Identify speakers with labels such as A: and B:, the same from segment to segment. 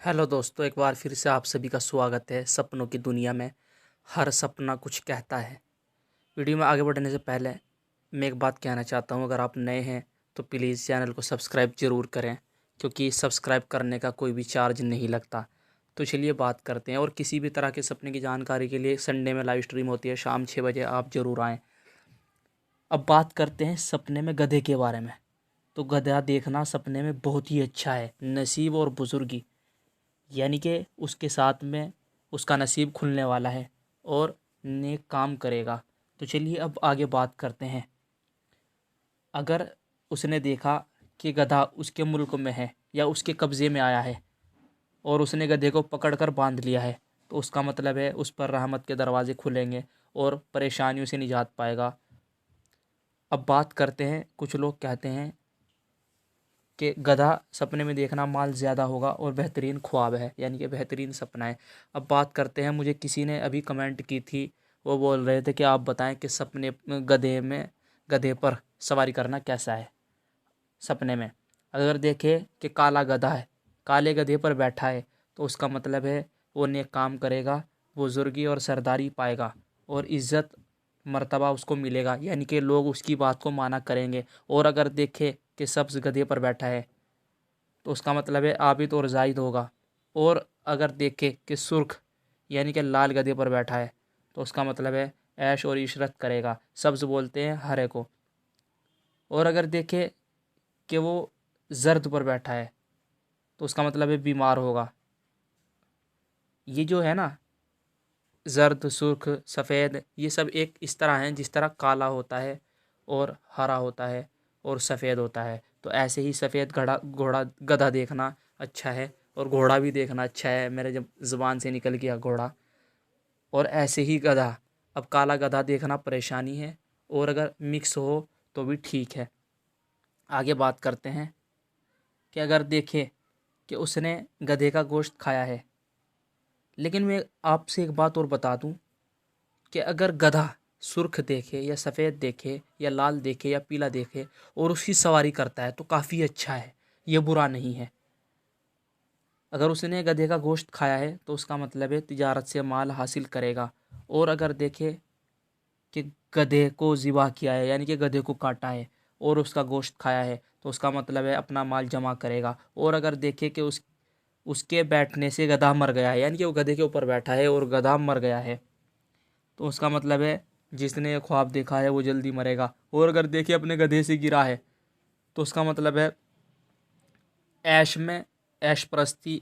A: Hello दोस्तों, एक बार फिर से आप सभी का स्वागत है सपनों की दुनिया में। हर सपना कुछ कहता है। वीडियो में आगे बढ़ने से पहले मैं एक बात कहना चाहता हूँ, अगर आप नए हैं तो प्लीज़ चैनल को सब्सक्राइब ज़रूर करें, क्योंकि सब्सक्राइब करने का कोई भी चार्ज नहीं लगता। तो चलिए बात करते हैं। और किसी भी तरह के सपने की जानकारी के लिए संडे में लाइव स्ट्रीम होती है शाम 6 बजे, आप ज़रूर आएँ। अब बात करते हैं सपने में गधे के बारे में। तो गधा देखना सपने में बहुत ही अच्छा है। नसीब और बुजुर्गी, यानी कि उसके साथ में उसका नसीब खुलने वाला है और नेक काम करेगा। तो चलिए अब आगे बात करते हैं। अगर उसने देखा कि गधा उसके मुल्क में है या उसके कब्ज़े में आया है और उसने गधे को पकड़कर बांध लिया है, तो उसका मतलब है उस पर रहमत के दरवाजे खुलेंगे और परेशानियों से निजात पाएगा। अब बात करते हैं, कुछ लोग कहते हैं कि गधा सपने में देखना माल ज़्यादा होगा और बेहतरीन ख्वाब है, यानी कि बेहतरीन सपना है। अब बात करते हैं, मुझे किसी ने अभी कमेंट की थी, वो बोल रहे थे कि आप बताएं कि सपने में गधे पर सवारी करना कैसा है। सपने में अगर देखे कि काला गधा है, काले गधे पर बैठा है, तो उसका मतलब है वो नेक काम करेगा, बुजुर्गी और सरदारी पाएगा और इज़्ज़त मर्तबा उसको मिलेगा, यानी कि लोग उसकी बात को माना करेंगे। और अगर देखे कि सब्ज़ गधे पर बैठा है, तो उसका मतलब है आबिद और जाहिद होगा। और अगर देखे कि सुर्ख यानी कि लाल गधे पर बैठा है, तो उसका मतलब है ऐश और इशरत करेगा। सब्ज़ बोलते हैं हरे को। और अगर देखे कि वो जर्द पर बैठा है, तो उसका मतलब है बीमार होगा। ये जो है ना, जर्द, सुर्ख, सफ़ेद, ये सब एक इस तरह हैं जिस तरह काला होता है और हरा होता है और सफ़ेद होता है। तो ऐसे ही सफ़ेद घोड़ा गधा देखना अच्छा है और घोड़ा भी देखना अच्छा है। मेरे जब ज़ुबान से निकल गया घोड़ा। और ऐसे ही गधा, अब काला गधा देखना परेशानी है और अगर मिक्स हो तो भी ठीक है। आगे बात करते हैं कि अगर देखे कि उसने गधे का गोश्त खाया है, लेकिन मैं आपसे एक बात और बता दूं कि अगर गधा सुर्ख देखे या सफ़ेद देखे या लाल देखे या पीला देखे और उसकी सवारी करता है, तो काफ़ी अच्छा है, ये बुरा नहीं है। अगर उसने गधे का गोश्त खाया है, तो उसका मतलब है तिजारत से माल हासिल करेगा। और अगर देखे कि गधे को ज़िबा किया है, यानी कि गधे को काटा है और उसका गोश्त खाया है, तो उसका मतलब है अपना माल जमा करेगा। और अगर देखे कि उसके बैठने से गधा मर गया है, यानी कि वो गधे के ऊपर बैठा है और गधा मर गया है, तो उसका मतलब है जिसने ये ख्वाब देखा है वो जल्दी मरेगा। और अगर देखिए अपने गधे से गिरा है, तो उसका मतलब है ऐश में ऐश परस्ती,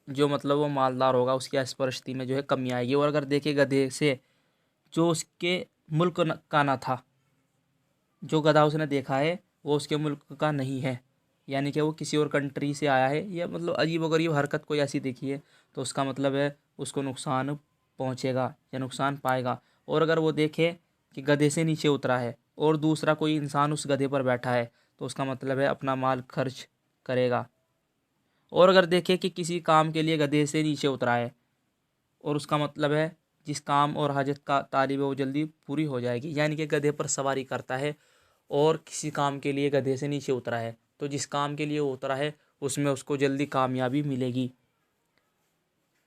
A: जो मतलब वो मालदार होगा उसकी ऐश परस्ती में जो है कमी आएगी। और अगर देखिए गधे से जो उसके मुल्क का ना था, जो गधा उसने देखा है वो उसके मुल्क का नहीं है, यानी कि वो किसी और कंट्री से आया है, या मतलब अजीब व गरीब हरकत कोई ऐसी देखी है, तो उसका मतलब है उसको नुकसान पहुंचेगा या नुकसान पाएगा। और अगर वो देखे कि गधे से नीचे उतरा है और दूसरा कोई इंसान उस गधे पर बैठा है, तो उसका मतलब है अपना माल खर्च करेगा। और अगर देखे कि किसी काम के लिए गधे से नीचे उतरा है, और उसका मतलब है जिस काम और हाजत का तालिब है वो जल्दी पूरी हो जाएगी, यानी कि गधे पर सवारी करता है और किसी काम के लिए गधे से नीचे उतरा है, तो जिस काम के लिए वो उतरा है उसमें उसको जल्दी कामयाबी मिलेगी।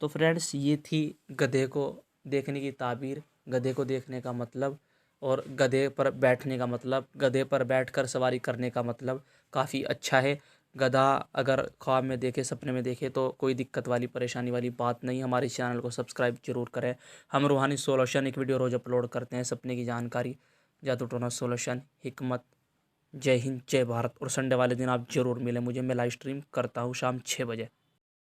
A: तो फ्रेंड्स, ये थी गधे को देखने की ताबीर, गधे को देखने का मतलब और गधे पर बैठने का मतलब, गधे पर बैठकर सवारी करने का मतलब काफ़ी अच्छा है। गधा अगर ख्वाब में देखे, सपने में देखे, तो कोई दिक्कत वाली परेशानी वाली बात नहीं। हमारे चैनल को सब्सक्राइब जरूर करें। हम रूहानी सोल्यूशन एक वीडियो रोज़ अपलोड करते हैं, सपने की जानकारी, जादू टोना सोल्यूशन, हिकमत। जय हिंद, जय भारत। और संडे वाले दिन आप ज़रूर मिलें मुझे, मैं लाइव स्ट्रीम करता हूँ शाम 6 बजे।